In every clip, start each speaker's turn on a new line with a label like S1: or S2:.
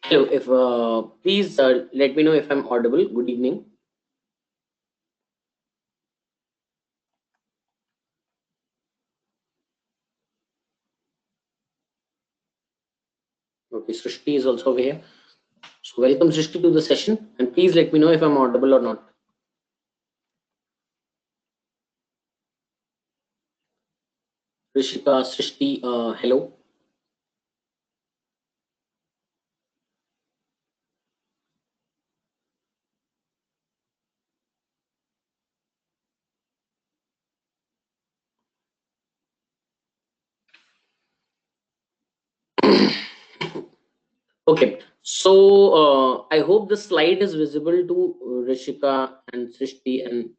S1: Hello, if please let me know if I'm audible. Good evening. Okay, Srishti is also over here. So welcome Srishti to the session, and please let me know if I'm audible or not. Rishika, Srishti, hello. Okay, so I hope the slide is visible to Rishika and Srishti, and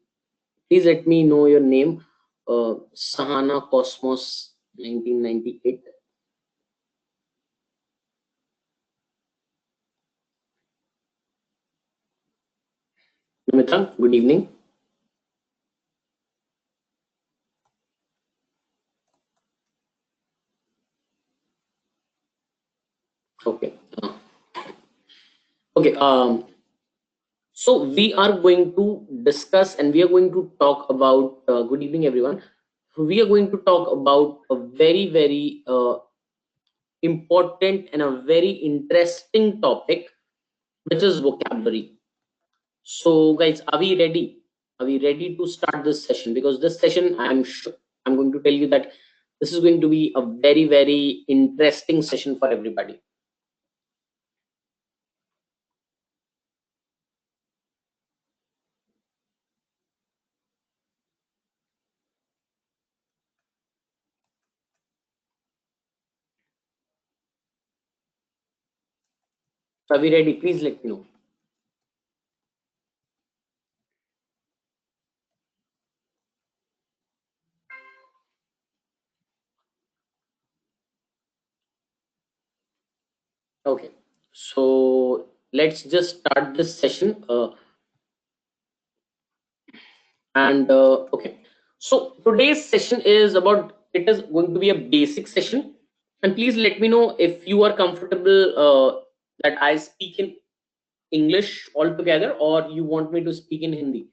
S1: please let me know your name. Sahana Cosmos 1998. Namita, good evening. Okay. Okay. So we are going to discuss and we are going to talk about. Good evening, everyone. We are going to talk about a very important and a very interesting topic, which is vocabulary. So, guys, are we ready? Are we ready to start this session? Because this session, I'm sure I'm going to tell you that this is going to be a very interesting session for everybody. So, are we ready? Please let me know. Okay. So let's just start this session. And okay, so today's session is about, it is going to be a basic session, and please let me know if you are comfortable that I speak in English altogether, or you want me to speak in Hindi.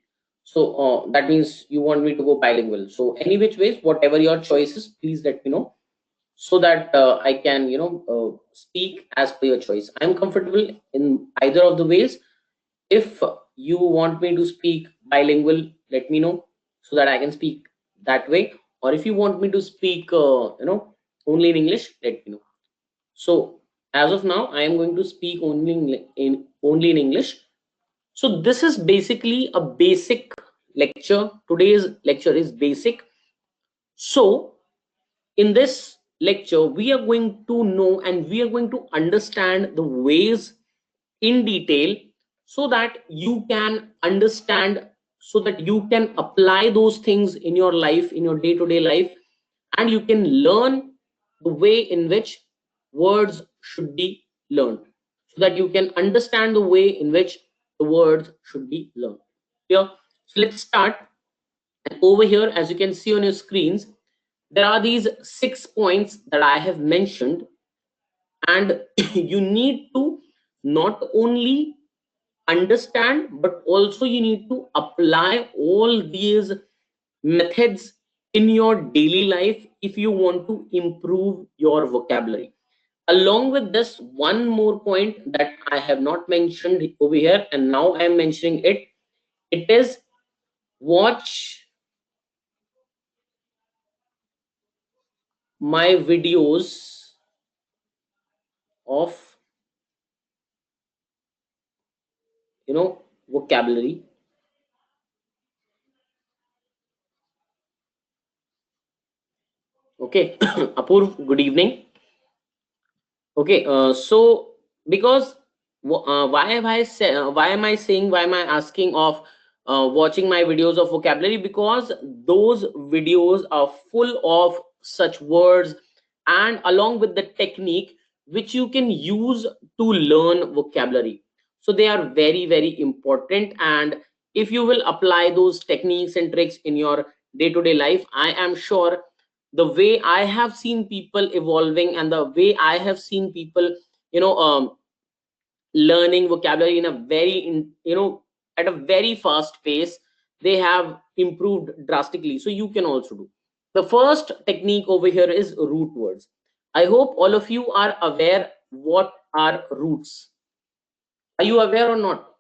S1: So that means you want me to go bilingual. So any which ways, whatever your choice is, please let me know, so that I can speak as per your choice. I'm comfortable in either of the ways. If you want me to speak bilingual, let me know, so that I can speak that way. Or if you want me to speak, only in English, let me know. So as of now, I am going to speak only in English. So this is basically a basic lecture. Today's lecture is basic. So in this lecture, we are going to know and we are going to understand the ways in detail, so that you can understand, so that you can apply those things in your life, in your day-to-day life, and you can learn the way in which words should be learned, so that you can understand the way in which the words should be learned. Here, so let's start. And over here, as you can see on your screens, there are these 6 points that I have mentioned, and you need to not only understand, but also you need to apply all these methods in your daily life if you want to improve your vocabulary. Along with this, one more point that I have not mentioned over here, and now I am mentioning it. It is, watch my videos of vocabulary. Okay. Apurv, good evening. Okay, so because why have I say, why am I saying, why am I asking of watching my videos of vocabulary? Because those videos are full of such words, and along with the technique which you can use to learn vocabulary. So they are very important, and if you will apply those techniques and tricks in your day-to-day life, I am sure the way I have seen people evolving, and the way I have seen people, you know, um, learning vocabulary in a very at a very fast pace. They have improved drastically, so you can also do. The first technique over here is root words. I hope all of you are aware what are roots. Are you aware or not?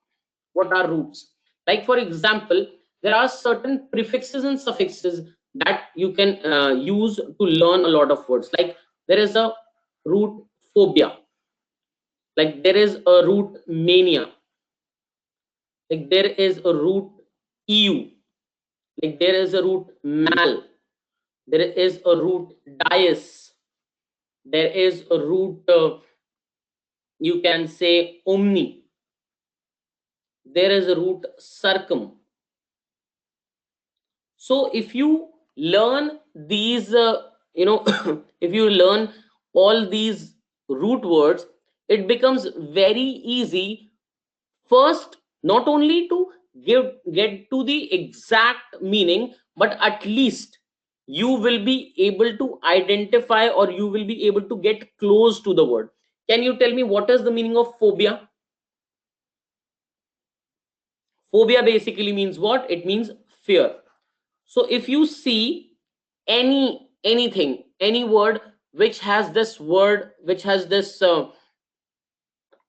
S1: What are roots? Like for example, there are certain prefixes and suffixes that you can use to learn a lot of words. Like there is a root phobia, like there is a root mania, like there is a root eu, like there is a root mal, there is a root dies, there is a root you can say omni, there is a root circum. So if you learn these if you learn all these root words, it becomes very easy. First, not only to get to the exact meaning, but at least you will be able to identify, or you will be able to get close to the word. Can you tell me what is the meaning of phobia? Phobia basically means what? It means fear. So if you see anything, any word which has this word, which has this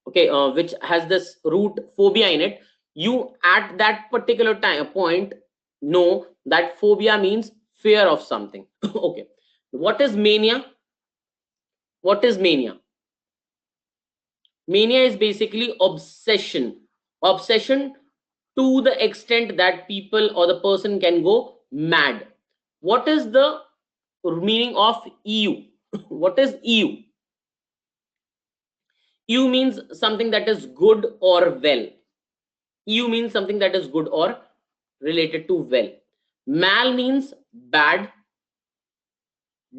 S1: which has this root phobia in it, you at that particular time point know that phobia means fear of something. Okay, what is mania? What is mania? Mania is basically obsession. Obsession to the extent that people or the person can go mad. What is the meaning of eu? What is eu? Eu means something that is good or well. Eu means something that is good or related to well. Mal means bad.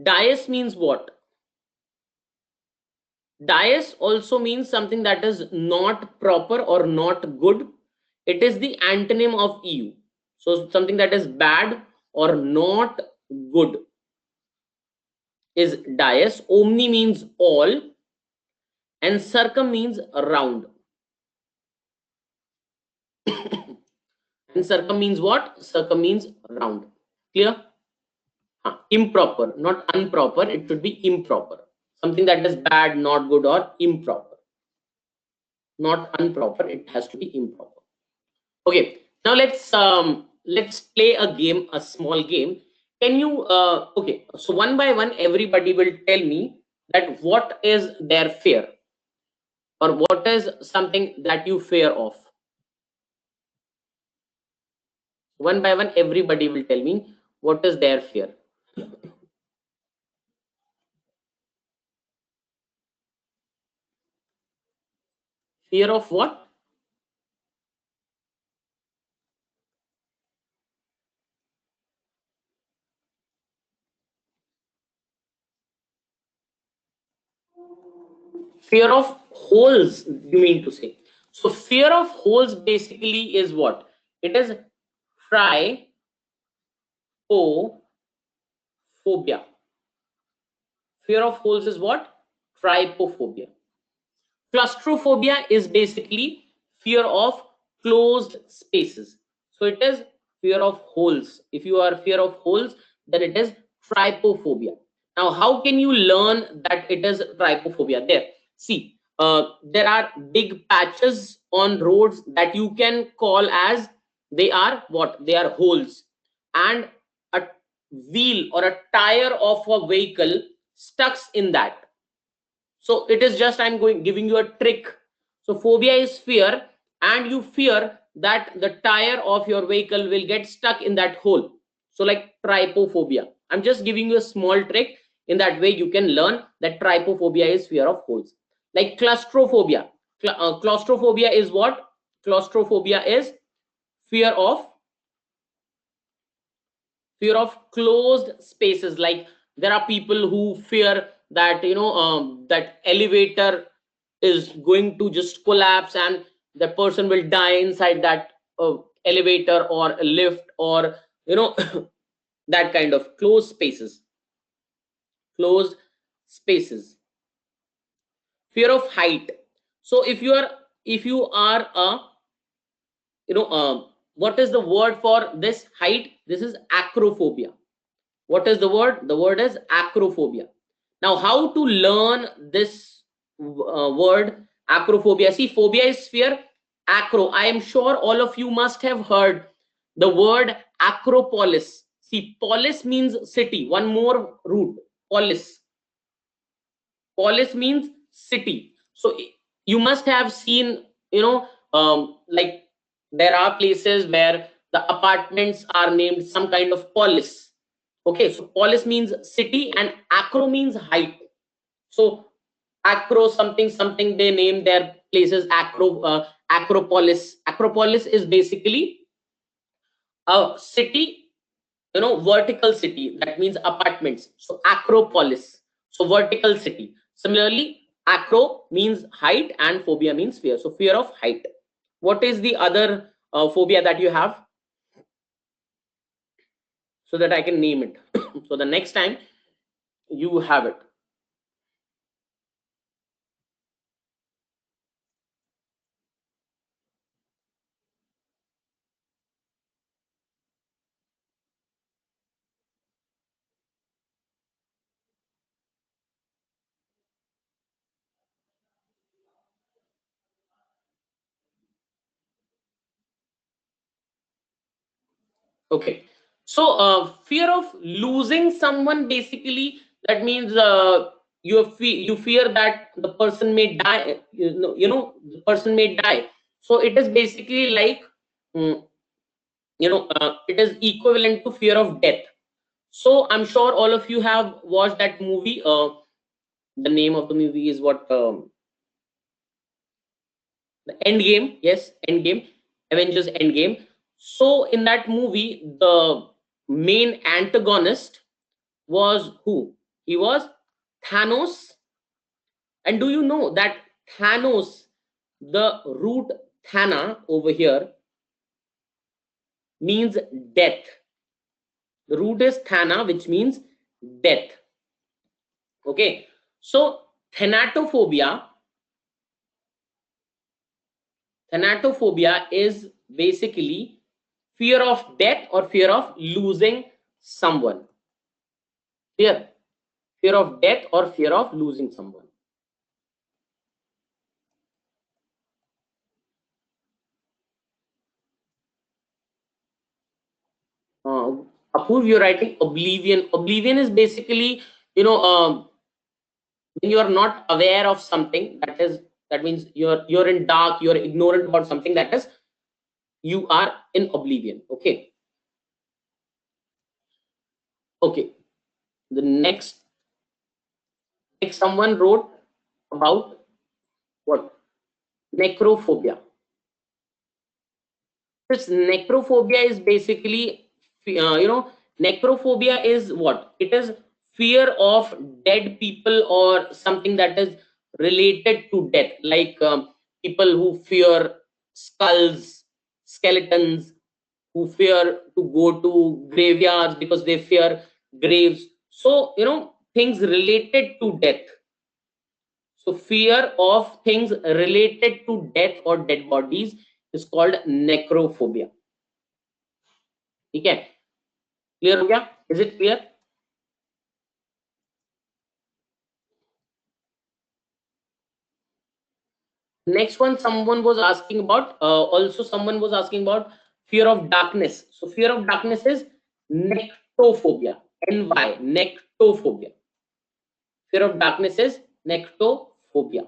S1: Dies means what? Dies also means something that is not proper or not good. It is the antonym of eu. So something that is bad or not good is dies. Omni means all, and circum means round. And circum means what? Circum means round. Clear? Improper, not improper. It should be improper. Something that is bad, not good, or improper. Not improper. It has to be improper. Okay. Now let's play a game, a small game. Can you okay? So one by one, everybody will tell me that what is their fear, or what is something that you fear of. One by one, everybody will tell me what is their fear. Fear of what? Fear of holes, you mean to say? So fear of holes basically is what? It is trypophobia. Fear of holes is what? Trypophobia. Claustrophobia is basically fear of closed spaces. So it is fear of holes. If you are fear of holes, then it is trypophobia. Now, how can you learn that it is trypophobia? There, see, there are big patches on roads that you can call as, they are what? They are holes. And a wheel or a tire of a vehicle stucks in that. So it is just, I'm going giving you a trick. So phobia is fear, and you fear that the tire of your vehicle will get stuck in that hole. So like trypophobia. I'm just giving you a small trick. In that way, you can learn that trypophobia is fear of holes. Like claustrophobia. Claustrophobia is what? Claustrophobia is fear of closed spaces. Like there are people who fear that that elevator is going to just collapse, and the person will die inside that elevator or a lift, or you know that kind of closed spaces. Fear of height. So if you are if you are a, what is the word for this height? This is acrophobia. What is the word? The word is acrophobia. Now, how to learn this word acrophobia? See, phobia is fear. Acro, I am sure all of you must have heard the word acropolis. See, polis means city. One more root, polis. Polis means city. So you must have seen, like there are places where the apartments are named some kind of polis. Okay, so polis means city and acro means height. So acro something something, they name their places acropolis. Acropolis is basically a city, vertical city, that means apartments. So acropolis, so vertical city. Similarly, acro means height and phobia means fear, so fear of height. What is the other phobia that you have, so that I can name it so the next time you have it? Okay, so fear of losing someone, basically that means you fear that the person may die, the person may die. So it is basically like, mm, it is equivalent to fear of death. So I'm sure all of you have watched that movie. The name of the movie is what, the Endgame. Yes, Endgame, Avengers Endgame. So in that movie, the main antagonist was who? He was Thanos. And do you know that Thanos, the root Thana over here, means death. The root is Thana, which means death. Okay, so thanatophobia, thanatophobia is basically fear of death or fear of losing someone. Fear of death or fear of losing someone. uh, Apurv, you're writing oblivion. Oblivion is basically, you know when you are not aware of something, that means you're in dark, you're ignorant about something, that is, you are in oblivion. Okay. Okay, the next someone wrote about what? Necrophobia. This necrophobia is basically, necrophobia is what? It is fear of dead people or something that is related to death, like people who fear skulls, skeletons, who fear to go to graveyards because they fear graves. So, things related to death. So fear of things related to death or dead bodies is called necrophobia. ठीक है? Clear हो गया? Is it clear? Next one, someone was asking about, also someone was asking about fear of darkness. So fear of darkness is nectophobia. NY, nectophobia. Fear of darkness is nectophobia.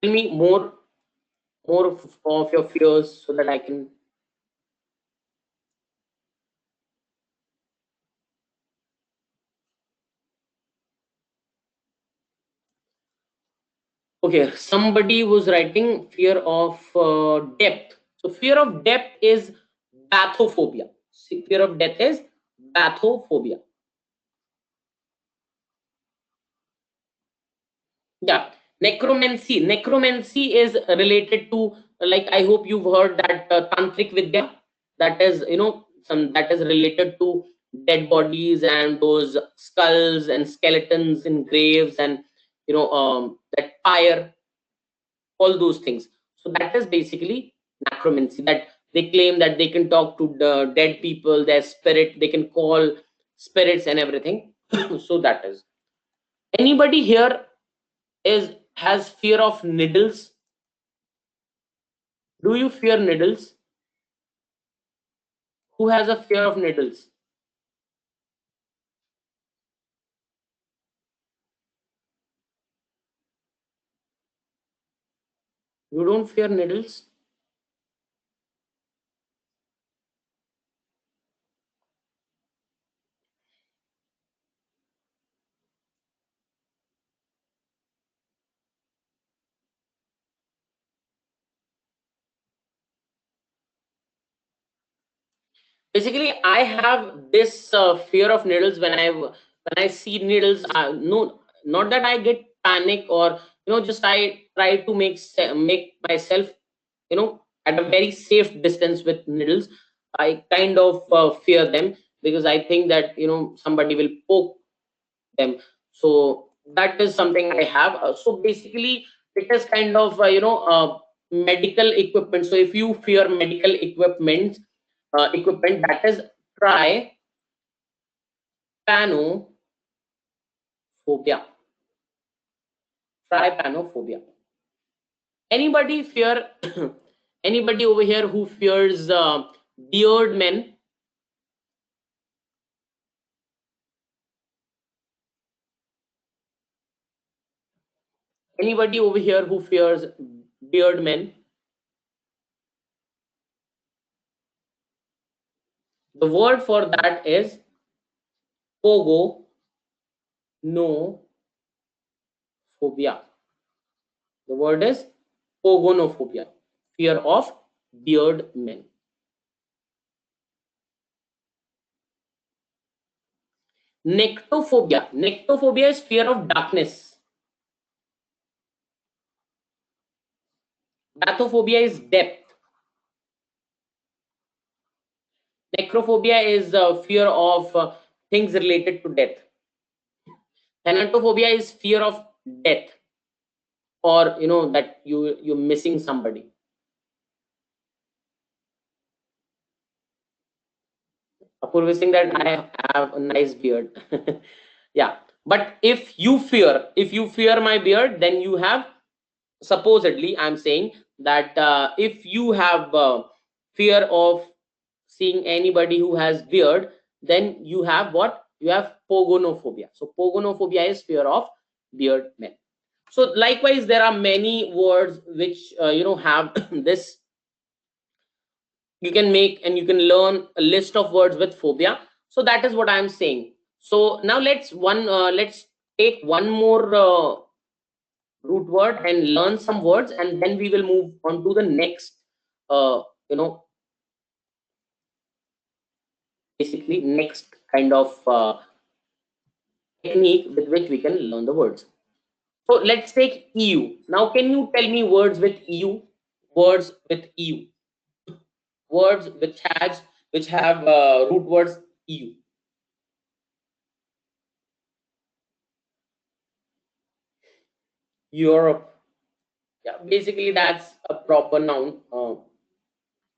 S1: Tell me more of your fears so that I can. Okay, somebody was writing fear of depth. So fear of depth is bathophobia. See, fear of death is bathophobia. Yeah, necromancy. Necromancy is related to, like, I hope you've heard that tantric vidya, that is, some that is related to dead bodies and those skulls and skeletons in graves, and that fire, all those things. So that is basically necromancy. That they claim that they can talk to the dead people, their spirit, they can call spirits and everything. So that is. Anybody here is has fear of needles? Do you fear needles? Who has a fear of needles? You don't fear needles? Basically, I have this fear of needles. When I see needles, no, not that I get panic, or just I try to make myself at a very safe distance with needles. I kind of fear them, because I think that somebody will poke them. So that is something I have. So basically, it is kind of medical equipment. So if you fear medical equipment, that is trypanophobia. Trypanophobia. Anybody fear? Anybody over here who fears beard men? Anybody over here who fears beard men? The word for that is pogo no phobia. The word is pogonophobia, fear of beard men. Nectophobia. Nectophobia is fear of darkness. Bathophobia is depth. Necrophobia is fear of things related to death. Thanatophobia is fear of death, or that you're missing somebody. Apurva saying that I have a nice beard. Yeah, but if you fear my beard, then you have, supposedly I'm saying that if you have fear of seeing anybody who has beard, then you have what? You have pogonophobia. So pogonophobia is fear of beard men. So likewise, there are many words which have this. You can make and you can learn a list of words with phobia. So that is what I'm saying. So now let's take one more root word and learn some words, and then we will move on to the next uh, you know basically next kind of technique with which we can learn the words. So let's take EU. Now can you tell me words with EU? Words with EU. Words which have root words EU. Europe. Yeah, basically that's a proper noun.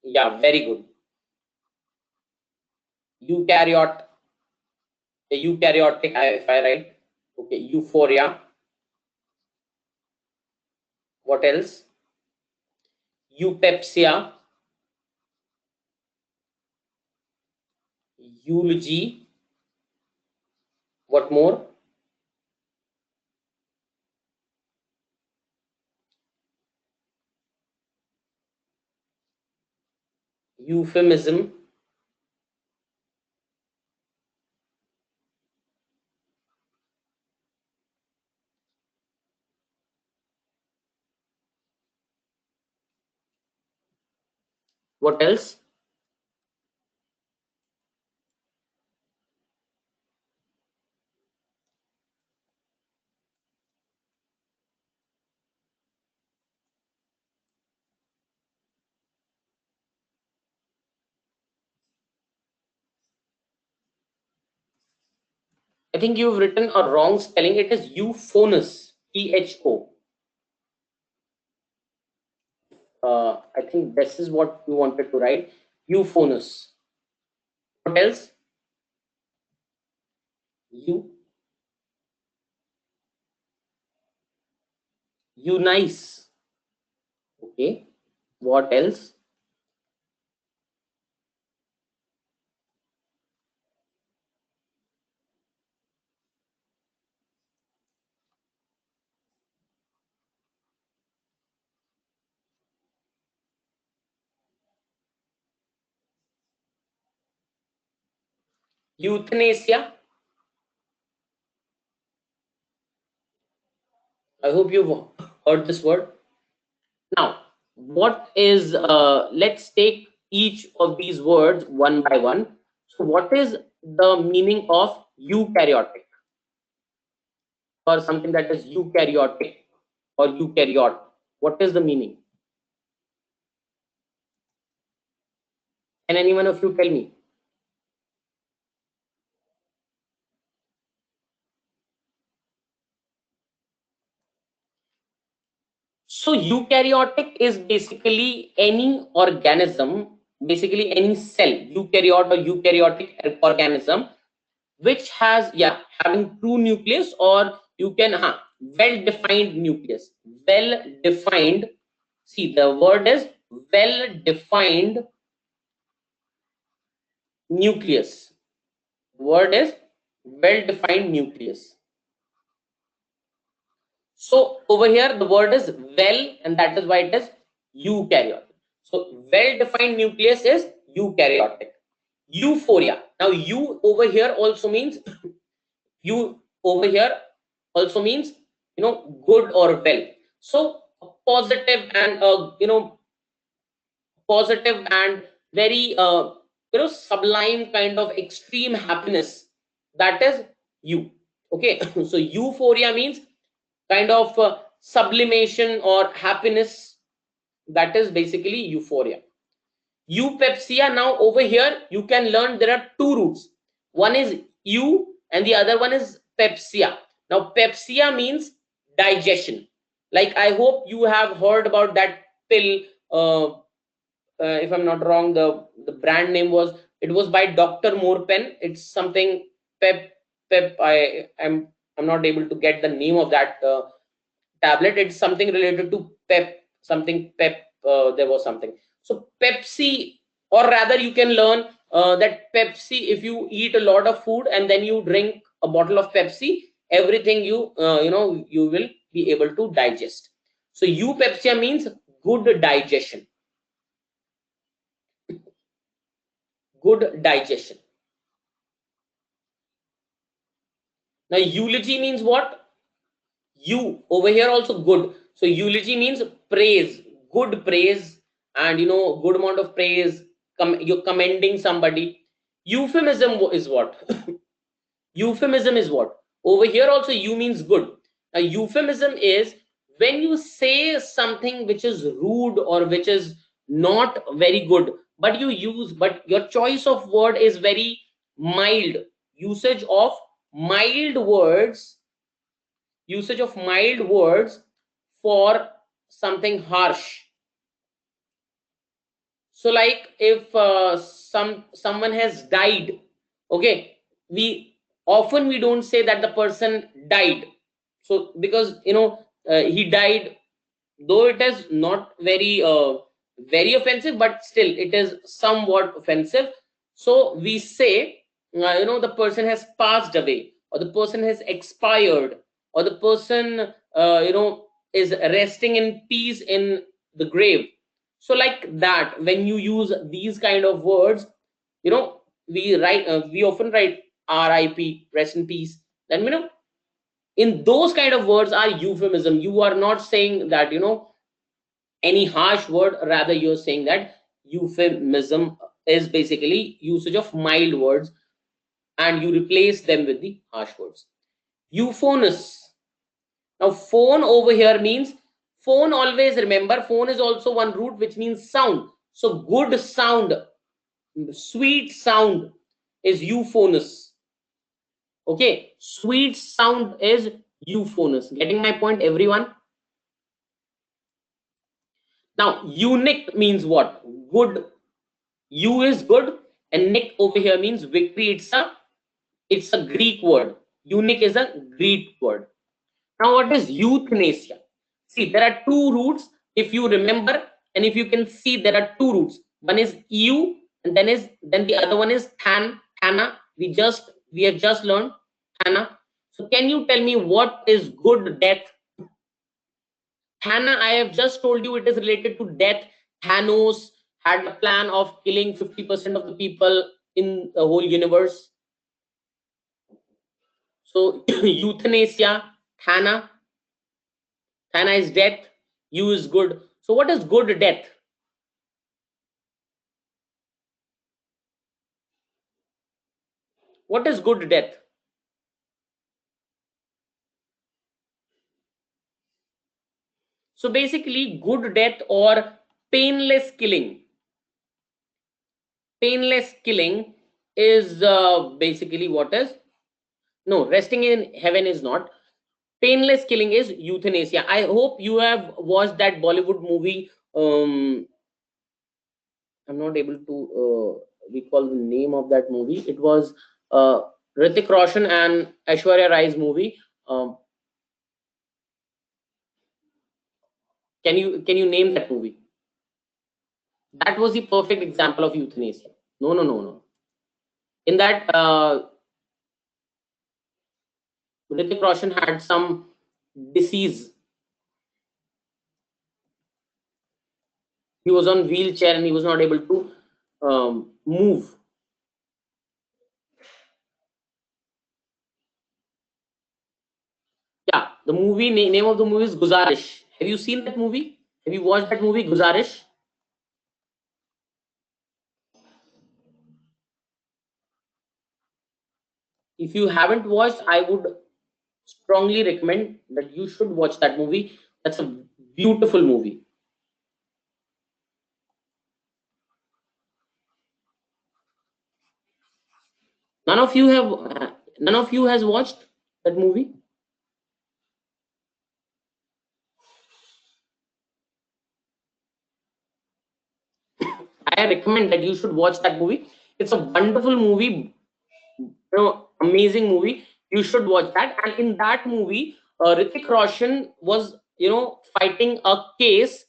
S1: Yeah, very good. Eukaryote, eukaryotic, if I write. Okay, euphoria. What else? Eupepsia, eulogy. What more? Euphemism. What else? I think you've written a wrong spelling. It is euphonous. Pho. I think this is what you wanted to write. Euphonous. What else? You. Nice. Okay. What else? Euthanasia. I hope you've heard this word. Now, what is, let's take each of these words one by one. So, what is the meaning of eukaryotic, or something that is eukaryotic or eukaryote? What is the meaning? Can anyone of you tell me? So eukaryotic is basically any organism, basically any cell, eukaryote or eukaryotic organism, which has, yeah, having true nucleus, or you can, well defined nucleus. Well defined. See, the word is well defined nucleus. Word is well defined nucleus. So over here, the word is well, and that is why it is eukaryotic. So well-defined nucleus is eukaryotic. Euphoria. Now, you over here also means you over here also means, good or well. So a positive and, positive and very, sublime kind of extreme happiness. That is you. Okay. So euphoria means kind of, sublimation or happiness. That is basically euphoria. Eupepsia. Now over here you can learn there are two roots. One is eu and the other one is pepsia. Now pepsia means digestion. Like, I hope you have heard about that pill. If I'm not wrong, the brand name was, it was by Dr. Morpen. It's something pep. I'm not able to get the name of that tablet. It's something related to pep, something pep. There was something. So Pepsi, or rather, you can learn that Pepsi. If you eat a lot of food and then you drink a bottle of Pepsi, everything you will be able to digest. So eupepsia means good digestion. Good digestion. Now eulogy means what? You over here also good. So eulogy means praise, good praise, and good amount of praise. You're commending somebody. Euphemism is what? Euphemism is what? Over here also you means good. Now euphemism is when you say something which is rude or which is not very good, but but your choice of word is very mild. Usage of mild words usage of mild words for something harsh. So like, if someone has died, okay, we don't say that the person died. So because he died, though it is not very offensive, but still it is somewhat offensive. So we say, the person has passed away, or the person has expired, or the person, is resting in peace in the grave. So like that, when you use these kind of words, we often write RIP, rest in peace. Then in those kind of words are euphemism. You are not saying that any harsh word, rather you're saying that euphemism is basically usage of mild words, and you replace them with the harsh words. Euphonous. Now phone over here means, phone, always remember, phone is also one root which means sound. So good sound, sweet sound is euphonous. Okay, sweet sound is euphonous. Getting my point, everyone? Now, unique means what? Good. U is good, and nick over here means victory. It's a Greek word. Unique is a Greek word. Now, what is euthanasia? See, there are two roots. If you remember, and if you can see, there are two roots. One is eu, and then the other one is thana. We have just learned thana. So, can you tell me what is good death? Thana, I have just told you it is related to death. Thanos had a plan of killing 50% of the people in the whole universe. So euthanasia, Thana, Thana is death, you is good. So what is good death? What is good death? So basically, good death or painless killing. Painless killing is basically what is no resting in heaven is not. Painless killing is euthanasia. I hope you have watched that Bollywood movie. I'm not able to recall the name of that movie. It was uh, Hrithik Roshan and Aishwarya Rai's movie. Um, can you name that movie? That was the perfect example of euthanasia. No, no, no, no. In that, Hrithik Roshan had some disease. He was on wheelchair and he was not able to move. Yeah, the name of the movie is Guzarish. Have you seen that movie? Have you watched that movie, Guzarish? If you haven't watched, I would strongly recommend that you should watch that movie. That's a beautiful movie. None of you have, none of you has watched that movie. I recommend that you should watch that movie. It's a wonderful movie, amazing movie. You should watch that. And in that movie, Hrithik Roshan was, fighting a case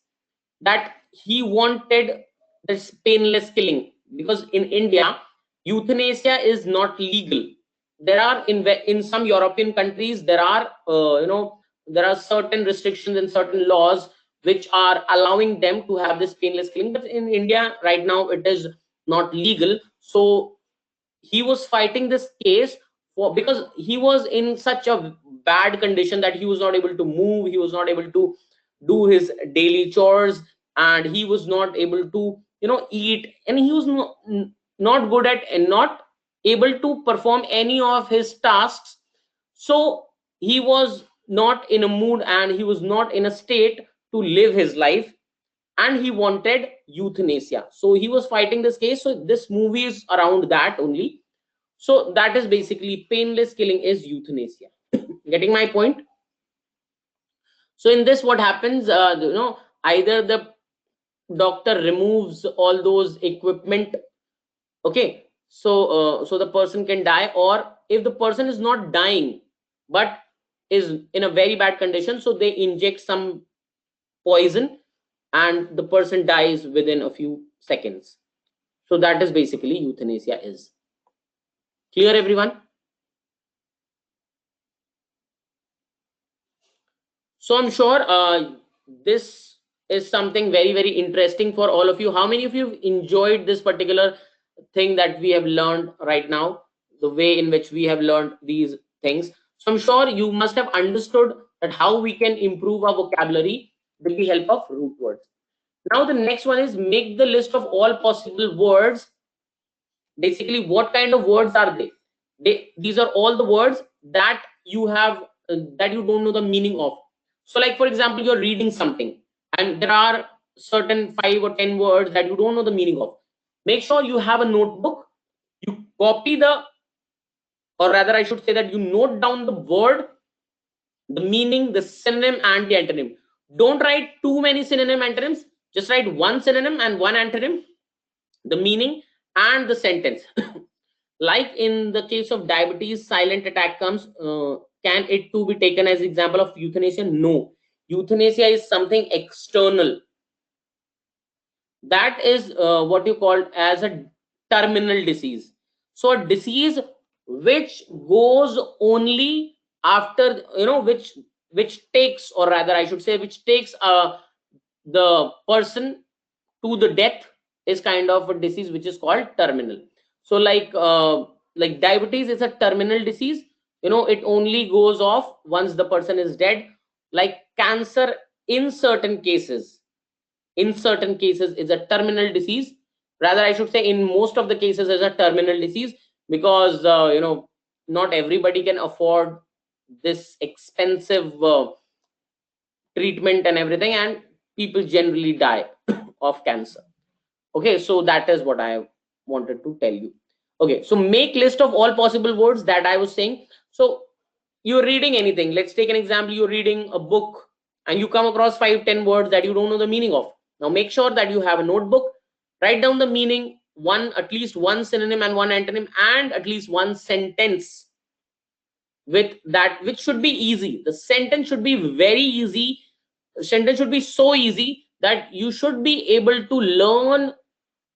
S1: that he wanted this painless killing, because in India, euthanasia is not legal. There are in some European countries there are certain restrictions and certain laws which are allowing them to have this painless killing, but in India right now it is not legal. So he was fighting this case for, because he was in such a bad condition that he was not able to move, he was not able to do his daily chores, and he was not able to eat, and he was not good at and not able to perform any of his tasks. So he was not in a mood and he was not in a state to live his life, and he wanted euthanasia. So he was fighting this case. So this movie is around that only. So that is basically painless killing is euthanasia. Getting my point? So in this, what happens? Either the doctor removes all those equipment. Okay, so the person can die, or if the person is not dying but is in a very bad condition, so they inject some poison, and the person dies within a few seconds. So that is basically euthanasia is. Clear, everyone? So I'm sure this is something very, very interesting for all of you. How many of you have enjoyed this particular thing that we have learned right now, the way in which we have learned these things? So I'm sure you must have understood that how we can improve our vocabulary with the help of root words. Now the next one is make the list of all possible words. Basically, what kind of words are these are all the words that you have that you don't know the meaning of. So like for example, you're reading something and there are certain 5 or 10 words that you don't know the meaning of. Make sure you have a notebook, you copy the or rather I should say that you note down the word, the meaning, the synonym and the antonym. Don't write too many synonym antonyms, just write one synonym and one antonym, the meaning and the sentence. Like in the case of diabetes, silent attack comes. Can it too be taken as example of euthanasia? No. Euthanasia is something external. That is what you call as a terminal disease. So a disease which goes only after, which takes, or rather I should say, which takes the person to the death, is kind of a disease which is called terminal. So like diabetes is a terminal disease. It only goes off once the person is dead. Like cancer, in certain cases, is a terminal disease. Rather I should say in most of the cases is a terminal disease, because not everybody can afford this expensive treatment and everything, and people generally die of cancer. Okay, so that is what I wanted to tell you. Okay, so make list of all possible words that I was saying. So you're reading anything, let's take an example. You're reading a book and you come across 5-10 words that you don't know the meaning of. Now make sure that you have a notebook, write down the meaning, at least one synonym and one antonym, and at least one sentence with that, which should be easy. The sentence should be very easy. The sentence should be so easy that you should be able to learn,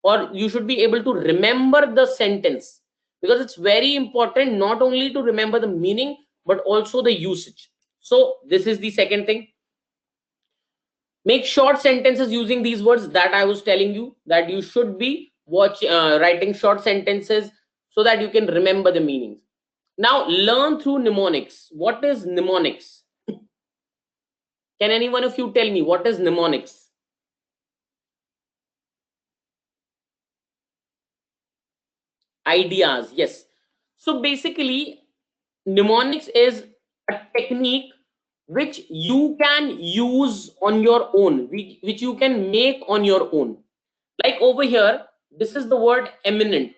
S1: or you should be able to remember the sentence, because it's very important not only to remember the meaning but also the usage. So this is the second thing. Make short sentences using these words that I was telling you, that you should be writing short sentences so that you can remember the meanings. Now learn through mnemonics. What is mnemonics? Can any one of you tell me what is mnemonics? Ideas, yes. So basically mnemonics is a technique which you can use on your own, which you can make on your own. Like over here, this is the word eminent.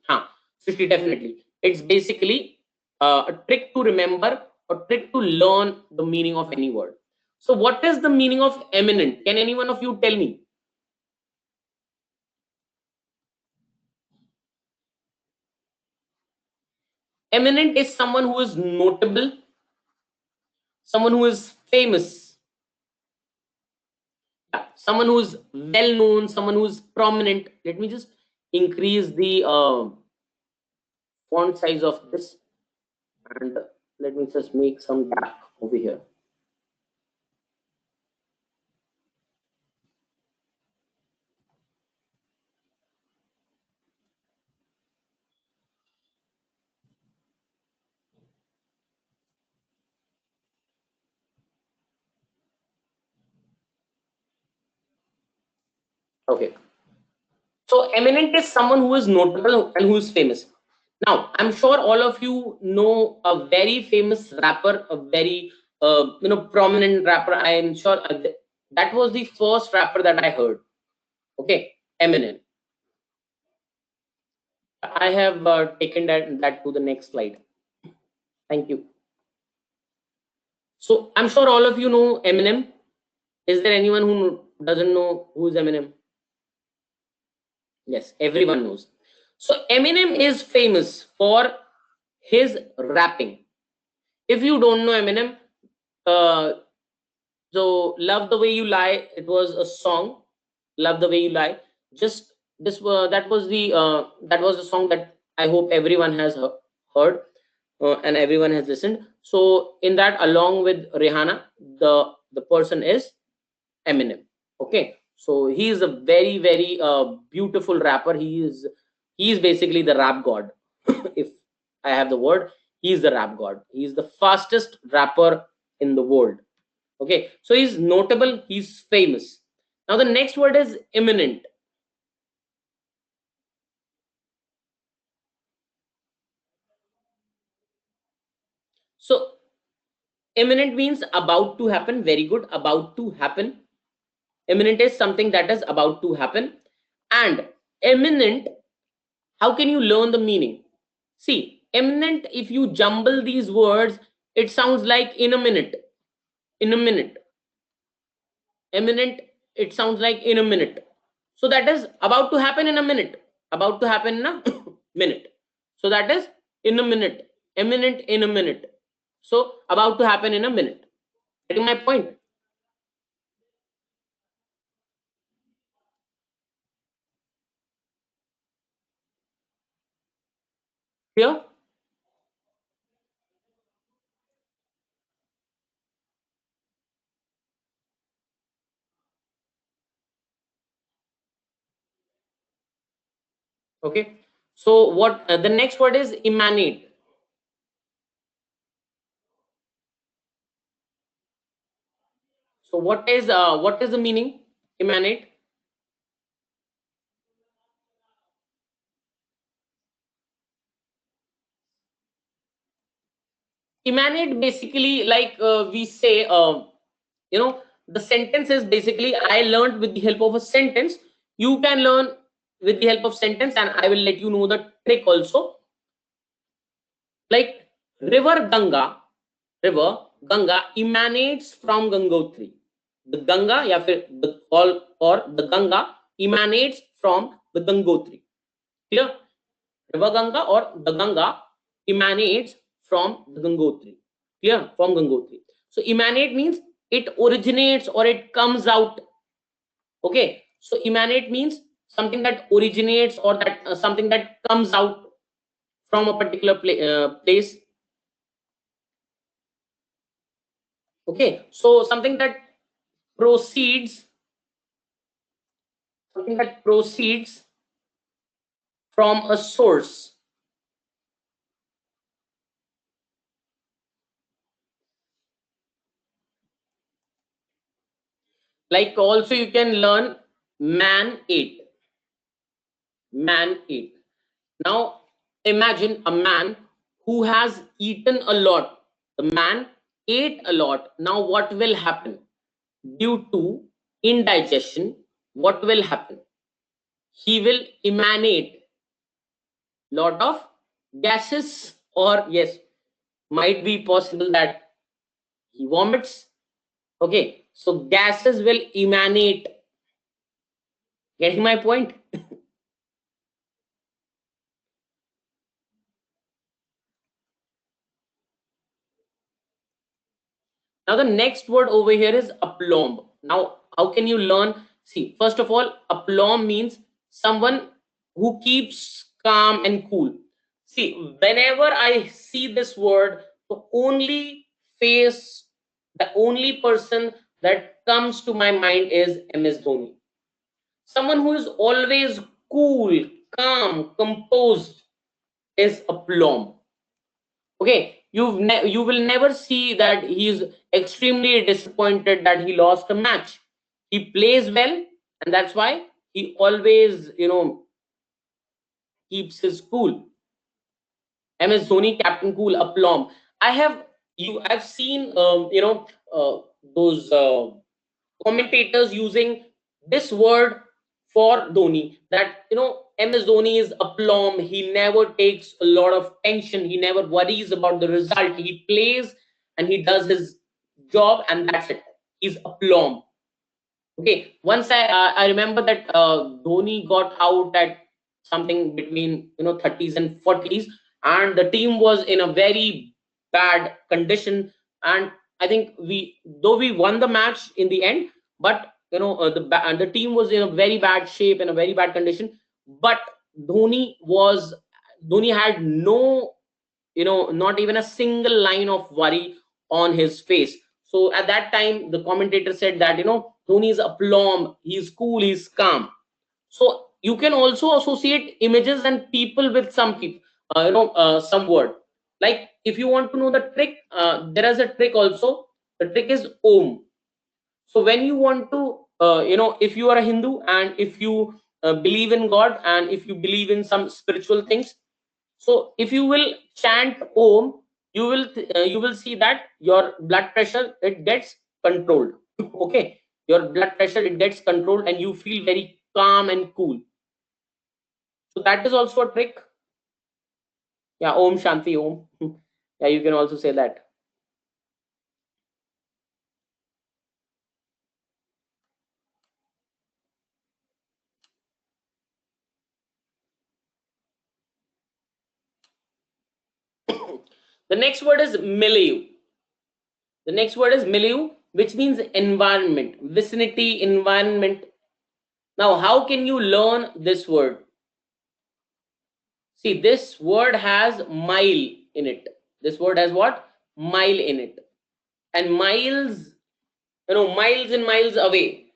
S1: Huh, Srishti, definitely. It's basically a trick to remember, a trick to learn the meaning of any word. So what is the meaning of eminent? Can any one of you tell me? Eminent is someone who is notable, someone who is famous, someone who is well known, someone who is prominent. Let me just increase the font size of this, and let me just make some gap over here. Okay, so eminent is someone who is notable and who is famous. Now I'm sure all of you know a very famous rapper, a very prominent rapper. I am sure that was the first rapper that I heard. Okay, Eminem. I have taken that to the next slide. Thank you. So I'm sure all of you know Eminem. Is there anyone who doesn't know who is Eminem? Yes, everyone knows. So Eminem is famous for his rapping. If you don't know Eminem, uh, so "Love the Way You Lie," it was a song. "Love the Way You Lie." Just this, that was a song that I hope everyone has heard, and everyone has listened. So in that, along with Rihanna, the person is Eminem. Okay, so he is a very very beautiful rapper. He is basically the rap god. If I have the word, he is the rap god. He is the fastest rapper in the world. Okay, so he's notable, he's famous. Now the next word is imminent. So imminent means about to happen. Very good, about to happen. Imminent is something that is about to happen. And imminent, how can you learn the meaning? See, Eminent, if you jumble these words, it sounds like in a minute. In a minute. Eminent, it sounds like in a minute. So that is about to happen in a minute. About to happen in a minute. So that is in a minute. Eminent in a minute. So about to happen in a minute. Getting my point? Here. Okay. So what the next word is emanate. So what is the meaning? Emanate. Emanate basically, like we say, the sentence is basically I learned with the help of a sentence. You can learn with the help of sentence, and I will let you know the trick also. Like river Ganga, river Ganga emanates from Gangotri. The Ganga, yeah, the all or the Ganga emanates from the Gangotri. Clear? River Ganga or the Ganga emanates from the Gangotri. Clear? From Gangotri. So emanate means it originates or it comes out. Okay. So emanate means something that originates or that something that comes out from a particular place. Okay. So proceeds, something that proceeds from a source. Like also you can learn man ate. Man ate. Now imagine a man who has eaten a lot. The man ate a lot. Now what will happen? Due to indigestion, what will happen? He will emanate lot of gases, or yes, might be possible that he vomits. Okay, so gases will emanate. Getting my point? Now the next word over here is aplomb. Now how can you learn? See, first of all, aplomb means someone who keeps calm and cool. See, whenever I see this word, the only face, the only person that comes to my mind is MS Dhoni. Someone who is always cool, calm, composed is aplomb. Okay, you will never see that he's extremely disappointed that he lost a match. He plays well, and that's why he always keeps his cool. MS Dhoni, Captain Cool, aplomb. I've seen those commentators using this word for Dhoni, that MS Dhoni is aplomb. He never takes a lot of tension. He never worries about the result. He plays and he does his job, and that's it. He's aplomb. Okay, once I remember that Dhoni got out at something between 30s and 40s, and the team was in a very bad condition. And I think we won the match in the end, but the team was in a very bad shape, in a very bad condition. But Dhoni was Dhoni had no, not even a single line of worry on his face. So at that time, the commentator said that Dhoni is aplomb, he's cool, he's calm. So you can also associate images and people with some people, some word. Like if you want to know the trick, there is a trick also. The trick is Om. So when you want to, if you are a Hindu and if you believe in God and if you believe in some spiritual things, so if you will chant Om, you will see that your blood pressure, it gets controlled. Okay, your blood pressure, it gets controlled, and you feel very calm and cool. So that is also a trick. Yeah, Om Shanti Om. Yeah, you can also say that. The next word is milieu. The next word is milieu, which means environment, vicinity, environment. Now, how can you learn this word? See, this word has mile in it. This word has what? Mile in it. And miles, miles and miles away,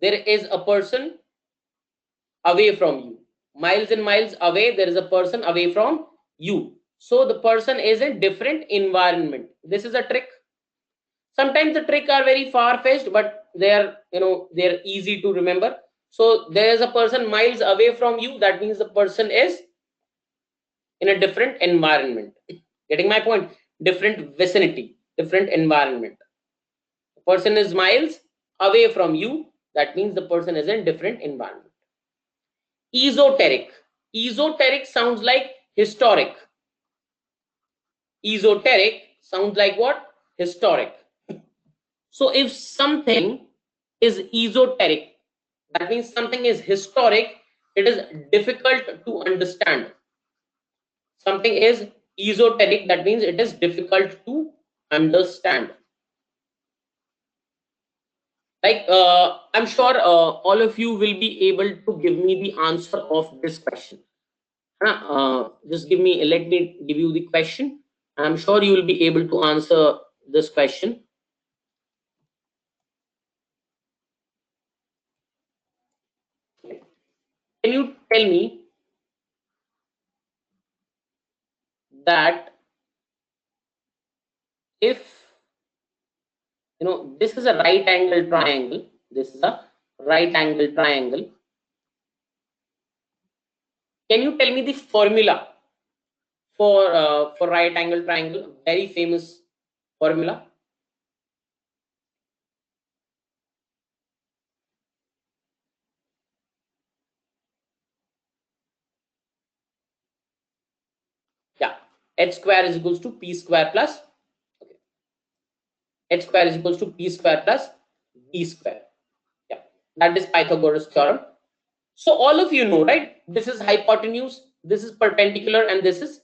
S1: there is a person away from you. Miles and miles away, there is a person away from you. So the person is in different environment. This is a trick. Sometimes the trick are very far fetched, but they're easy to remember. So there is a person miles away from you. That means the person is in a different environment. Getting my point? Different vicinity, different environment. The person is miles away from you. That means the person is in different environment. Esoteric. Esoteric sounds like historic. Esoteric sounds like what? Historic. So if something is esoteric, that means something is historic, it is difficult to understand. Something is esoteric, that means it is difficult to understand. Like, I'm sure all of you will be able to give me the answer of this question. Just let me give you the question. I'm sure you will be able to answer this question. Can you tell me that if this is a right angle triangle, this is a right angle triangle, can you tell me the formula for right angle triangle? Very famous formula. Yeah, h square is equals to p square plus, okay, h square is equals to p square plus b square. Yeah, that is Pythagoras theorem. So all of you know, right? This is hypotenuse, this is perpendicular, and this is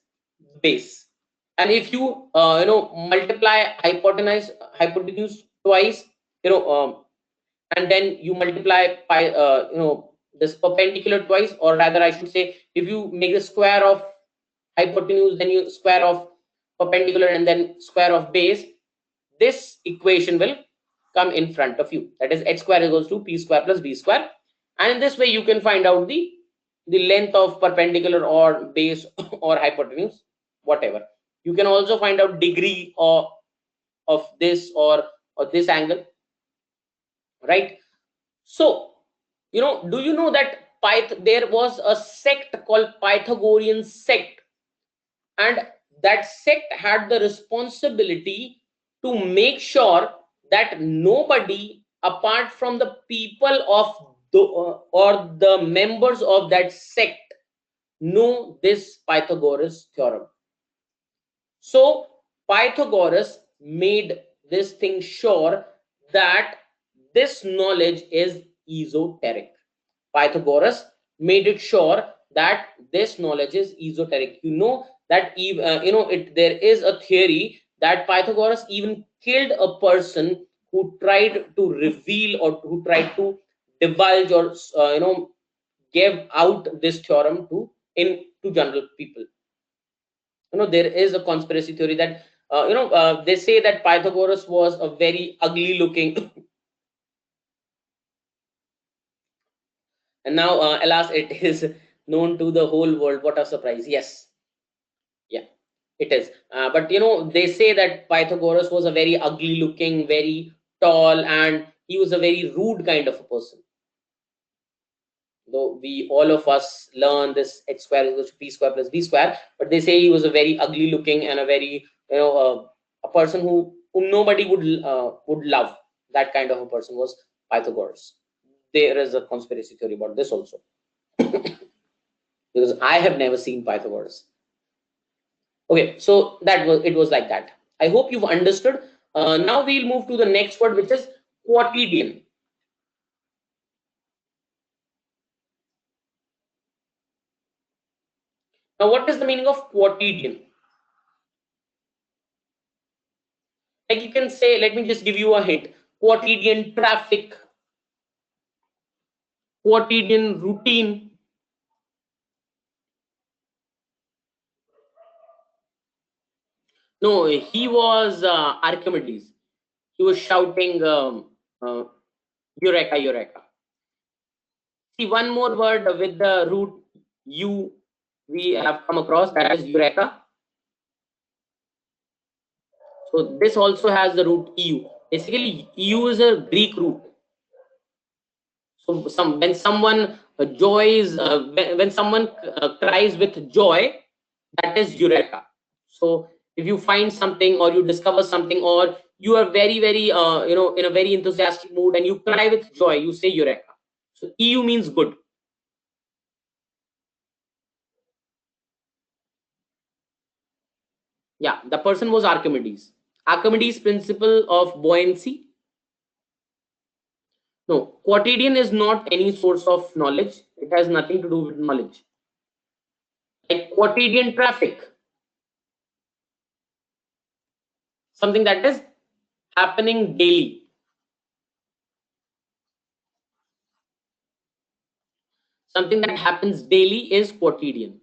S1: base. And if you multiply hypotenuse twice, and then you multiply by this perpendicular twice, or rather I should say, if you make the square of hypotenuse, then you square of perpendicular, and then square of base, this equation will come in front of you. That is h square equals to p square plus b square. And in this way you can find out the length of perpendicular or base or hypotenuse, whatever. You can also find out degree of this or this angle, right? So do you know that there was a sect called Pythagorean sect, and that sect had the responsibility to make sure that nobody apart from the people of or the members of that sect know this Pythagoras theorem. So Pythagoras made this thing sure that this knowledge is esoteric. Pythagoras made it sure that this knowledge is esoteric. You know that there is a theory that Pythagoras even killed a person who tried to reveal or who tried to divulge or give out this theorem to general people. There is a conspiracy theory that they say that Pythagoras was a very ugly looking and now alas it is known to the whole world. What a surprise. Yes, yeah, it is. But they say that Pythagoras was a very ugly looking, very tall, and he was a very rude kind of a person. Though we all of us learn this h square is equal to p square plus b square, but they say he was a very ugly looking and a very a person whom nobody would love. That kind of a person was Pythagoras. There is a conspiracy theory about this also, because I have never seen Pythagoras. Okay, so that was it was like that. I hope you've understood. Now we'll move to the next word, which is quotidian. Now, what is the meaning of quotidian? Like you can say, let me just give you a hint. Quotidian traffic, quotidian routine. No, he was Archimedes. He was shouting, Eureka, Eureka. See, one more word with the root U we have come across, that is Eureka. So this also has the root EU. Basically, EU is a Greek root. So when someone joys, when someone cries with joy, that is Eureka. So if you find something or you discover something or you are very in a very enthusiastic mood and you cry with joy, you say Eureka. So EU means good. Yeah, the person was Archimedes. Archimedes' principle of buoyancy. No, quotidian is not any source of knowledge. It has nothing to do with knowledge. Like quotidian traffic, something that is happening daily. Something that happens daily is quotidian.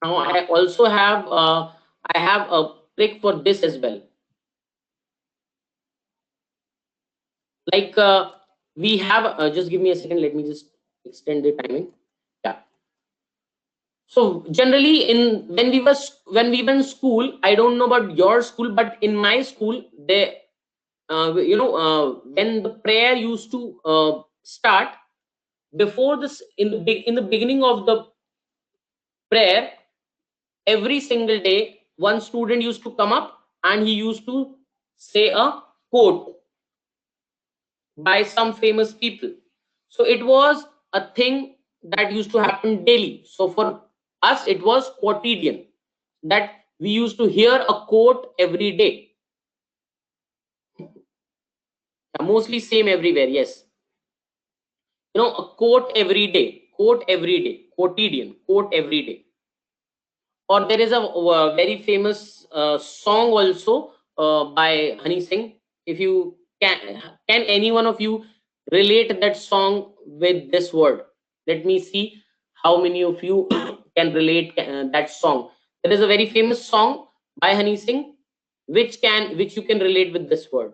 S1: Now I also have I have a trick for this as well. Like we have just give me a second. Let me just extend the timing. Yeah. So generally, when we were in school, I don't know about your school, but in my school, they when the prayer used to start, before this in the beginning of the prayer, every single day one student used to come up and he used to say a quote by some famous people. So it was a thing that used to happen daily. So for us it was quotidian, that we used to hear a quote every day. Mostly same everywhere, yes. A quote every day, quote every day, quotidian, quote every day. Or there is a very famous song also by Honey Singh. If you can any one of you relate that song with this word? Let me see how many of you can relate that song. There is a very famous song by Honey Singh, which you can relate with this word.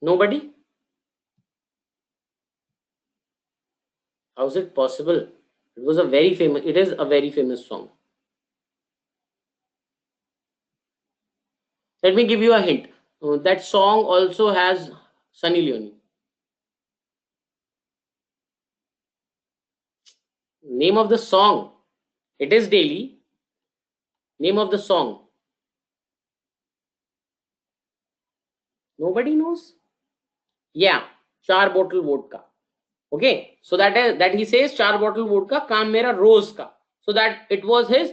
S1: Nobody? How is it possible? It was a very famous. It is a very famous song. Let me give you a hint. That song also has Sunny Leone. Name of the song. It is daily. Name of the song. Nobody knows. Yeah, char bottle vodka. Okay, so that he says char bottle vodka, काम मेरा रोज का. So that it was his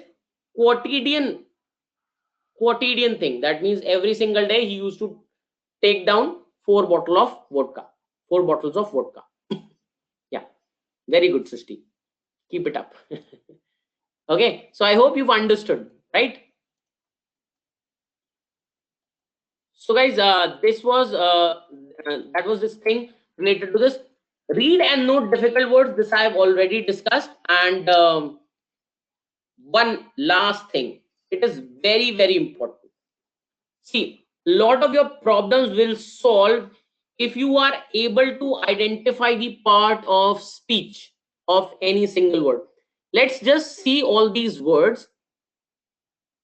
S1: quotidian quotidian thing. That means every single day he used to take down four bottles of vodka. Yeah, very good, Srishti. Keep it up. Okay, so I hope you've understood, right? So guys, this was that was this thing related to this. Read and note difficult words. This I have already discussed. And one last thing, it is very important. See, lot of your problems will solve if you are able to identify the part of speech of any single word. Let's just see all these words.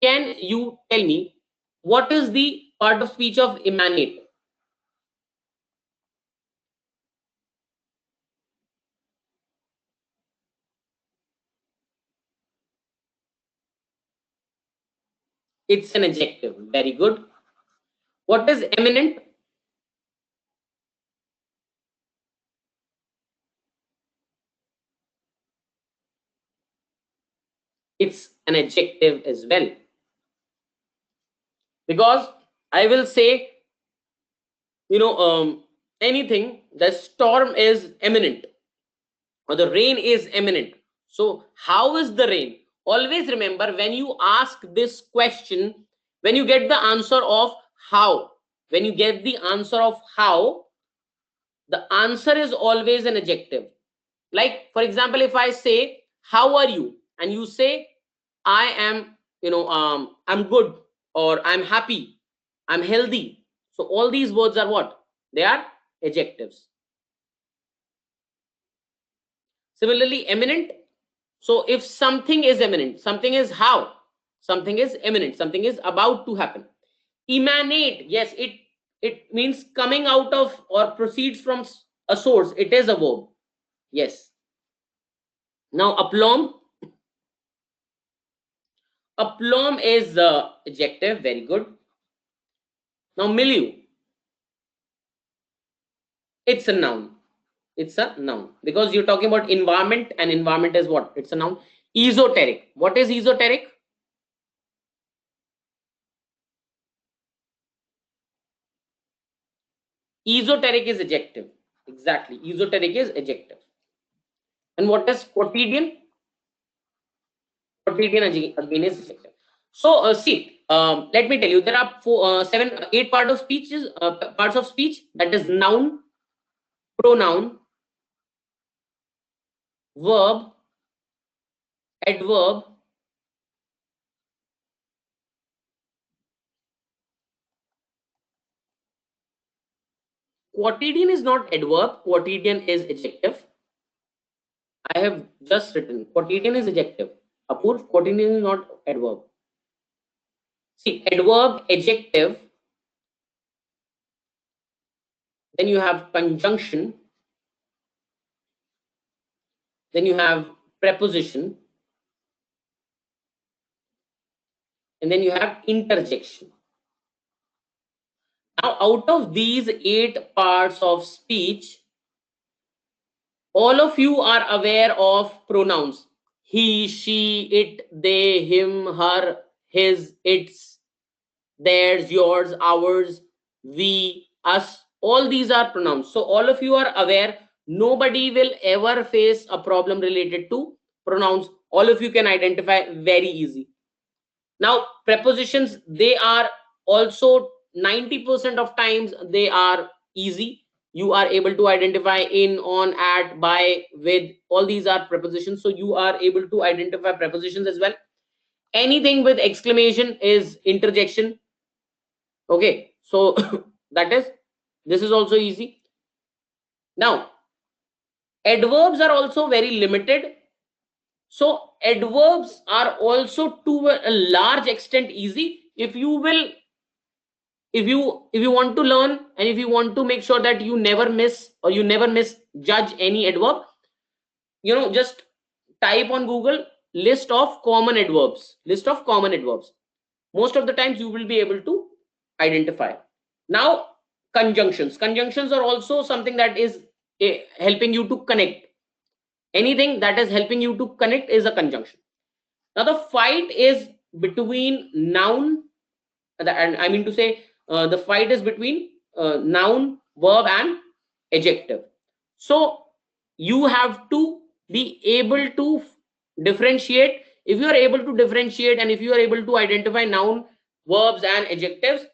S1: Can you tell me what is the part of speech of emanate? It's an adjective. Very good. What is eminent? It's an adjective as well. Because I will say, anything, the storm is imminent or the rain is imminent. So how is the rain? Always remember, when you ask this question, when you get the answer of how, when you get the answer of how, the answer is always an adjective. Like, for example, if I say, how are you? And you say, I am, I'm good, or I'm happy, I'm healthy. So all these words are what? They are adjectives. Similarly, eminent. So if something is eminent, something is how, something is eminent, something is about to happen. Emanate, yes, it means coming out of or proceeds from a source. It is a verb. Yes. Now aplomb. Aplomb is adjective. Very good. Now milieu. It's a noun. It's a noun because you're talking about environment, and environment is what? It's a noun. Esoteric. What is esoteric? Esoteric is adjective. Exactly. Esoteric is adjective. And what is quotidian? Quotidian again is adjective. So see, let me tell you, there are eight parts of speech. That is noun, pronoun, verb, adverb, quotidian is not adverb, quotidian is adjective. I have just written quotidian is adjective. Apurv, quotidian is not adverb. See, adverb, adjective, then you have conjunction, then you have preposition, and then you have interjection. Now, out of these eight parts of speech, all of you are aware of pronouns. He, she, it, they, him, her, his, its, theirs, yours, ours, we, us. All these are pronouns. So all of you are aware. Nobody will ever face a problem related to pronouns. All of you can identify very easy. Now, prepositions, they are also 90% of times they are easy. You are able to identify in, on, at, by, with. All these are prepositions. So you are able to identify prepositions as well. Anything with exclamation is interjection. Okay, so this is also easy. Now, adverbs are also very limited. So adverbs are also to a large extent easy. If you want to learn, and if you want to make sure that you never miss or you never misjudge any adverb, just type on Google list of common adverbs. Most of the times you will be able to identify. Now, conjunctions are also something that is helping you to connect. Anything that is helping you to connect is a conjunction. Now the fight is between noun, and I mean to say, the fight is between noun, verb, and adjective. So you have to be able to differentiate. If you are able to differentiate, and if you are able to identify noun, verbs, and adjectives,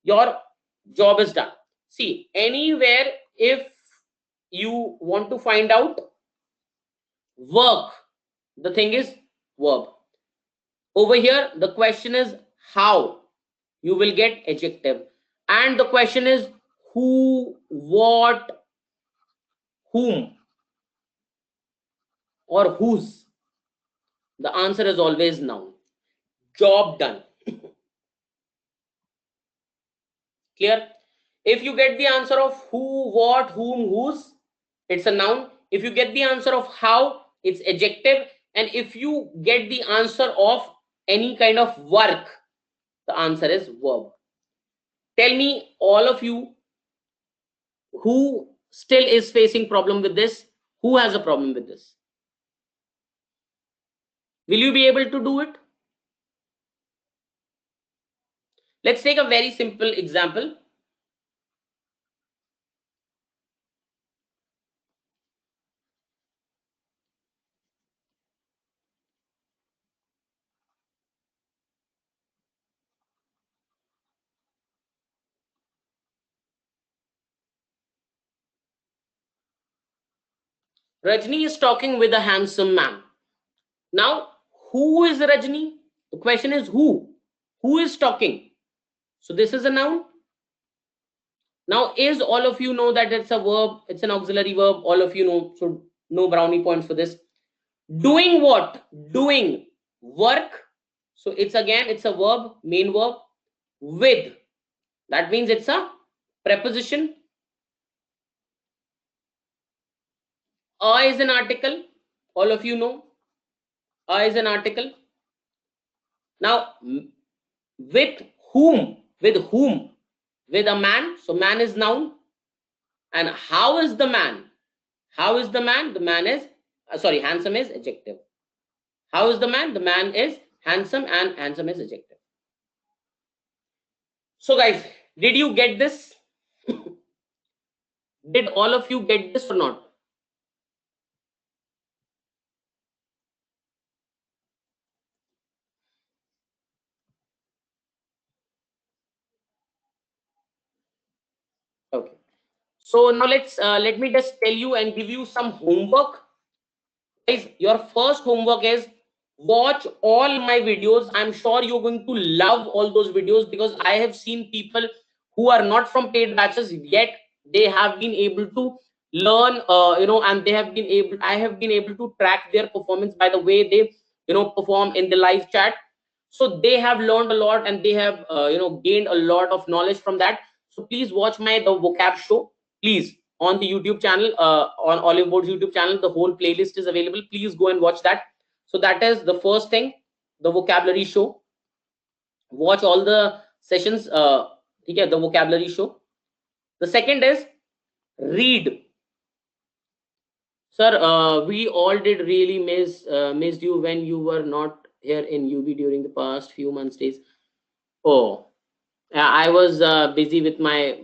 S1: your job is done. See, anywhere, if you want to find out work, the thing is verb. Over here, the question is how. You will get adjective. And the question is who, what, whom, or whose. The answer is always noun. Job done. Clear? If you get the answer of who, what, whom, whose, it's a noun. If you get the answer of how, it's adjective. And if you get the answer of any kind of work, The answer is verb. Tell me, all of you, who still is facing problem with this? Who has a problem with this? Will you be able to do it? Let's take a very simple example. Rajni is talking with a handsome man. Now, who is Rajni? The question is who? Who is talking? So this is a noun. Now, is all of you know that it's a verb? It's an auxiliary verb. All of you know, so no brownie points for this. Doing what? Doing work. So it's a verb, main verb, with. That means it's a preposition. A is an article. All of you know. A is an article. Now, with whom? With whom? With a man. So man is noun. And how is the man? How is the man? The man is, handsome is adjective. How is the man? The man is handsome, and handsome is adjective. So guys, did you get this? Did all of you get this or not? Okay. So now let me just tell you and give you some homework. Guys, your first homework is watch all my videos. I'm sure you're going to love all those videos, because I have seen people who are not from paid batches, yet they have been able to learn, and I have been able to track their performance by the way they, perform in the live chat. So they have learned a lot, and they have, gained a lot of knowledge from that. So please watch the vocab show, please, on the YouTube channel, on Olive Board's YouTube channel. The whole playlist is available. Please go and watch that. So that is the first thing, the vocabulary show. Watch all the sessions, the vocabulary show. The second is read. Sir, we all did really missed you when you were not here in UB during the past few months days. Oh, I was busy with my,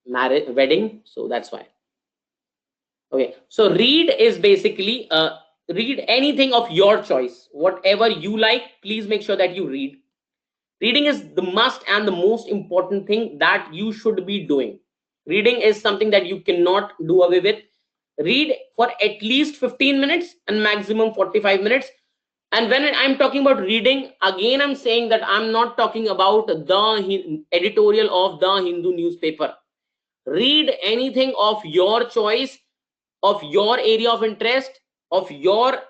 S1: marriage wedding, so that's why. Okay, so read is basically read anything of your choice, whatever you like. Please make sure that you read. Reading is the must and the most important thing that you should be doing. Reading is something that you cannot do away with. Read for at least 15 minutes and maximum 45 minutes. And when I'm talking about reading, again, I'm saying that I'm not talking about the editorial of the Hindu newspaper. Read anything of your choice, of your area of interest, of your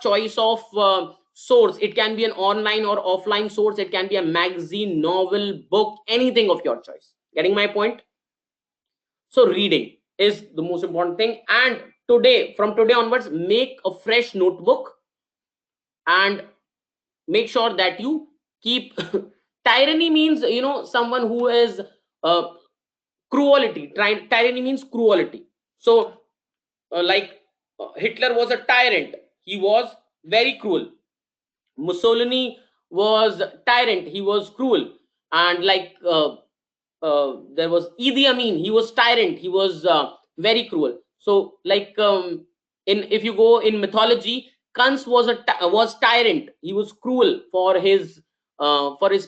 S1: choice of source. It can be an online or offline source. It can be a magazine, novel, book, anything of your choice. Getting my point? So reading is the most important thing. And from today onwards, make a fresh notebook and make sure that you keep tyranny means, someone who is uh, cruelty. Tyranny means cruelty. So like Hitler was a tyrant. He was very cruel. Mussolini was tyrant. He was cruel. And like there was Idi Amin. He was tyrant. He was very cruel. So like in if you go in mythology, Kans was tyrant. He was cruel for his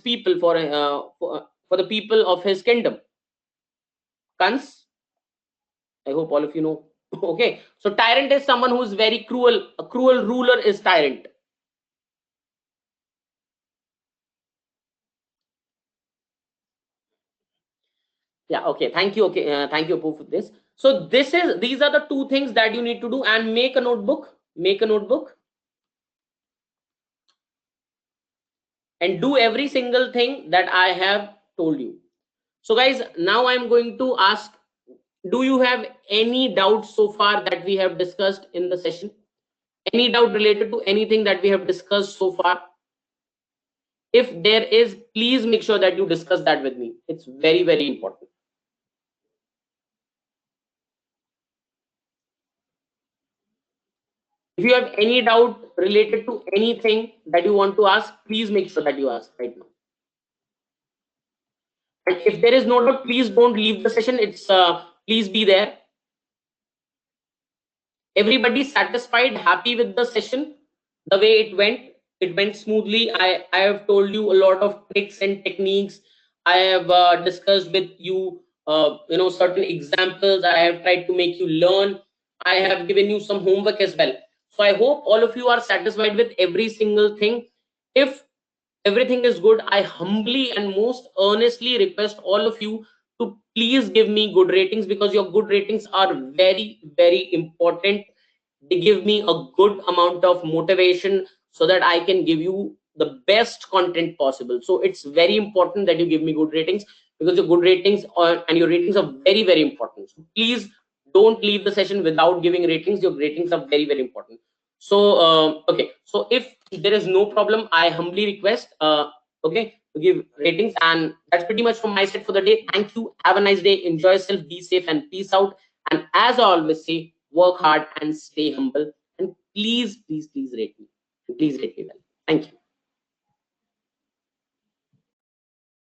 S1: people, for the people of his kingdom. Kans, I hope all of you know. Okay, so tyrant is someone who is very cruel. A cruel ruler is tyrant. Yeah, okay, thank you. Okay, thank you, Apu, for this. So these are the two things that you need to do, and make a notebook. Make a notebook and do every single thing that I have told you. So guys, now I'm going to ask, do you have any doubts so far that we have discussed in the session? Any doubt related to anything that we have discussed so far? If there is, please make sure that you discuss that with me. It's very, very important. If you have any doubt related to anything that you want to ask, please make sure that you ask right now. And if there is no doubt, please don't leave the session. It's please be there. Everybody satisfied, happy with the session, the way it went smoothly. I have told you a lot of tricks and techniques. I have discussed with you certain examples. I have tried to make you learn. I have given you some homework as well. So I hope all of you are satisfied with every single thing. If everything is good, I humbly and most earnestly request all of you to please give me good ratings, because your good ratings are very, very important. They give me a good amount of motivation so that I can give you the best content possible. So it's very important that you give me good ratings, because your good ratings are, and your ratings are very, very important. So please don't leave the session without giving ratings. Your ratings are very, very important. So okay, so if there is no problem, I humbly request okay, to give ratings. And that's pretty much from my side for the day. Thank you, have a nice day, enjoy yourself, be safe, and peace out. And as I always say, work hard and stay humble. And please, please, please rate me. Please rate me well. Thank you.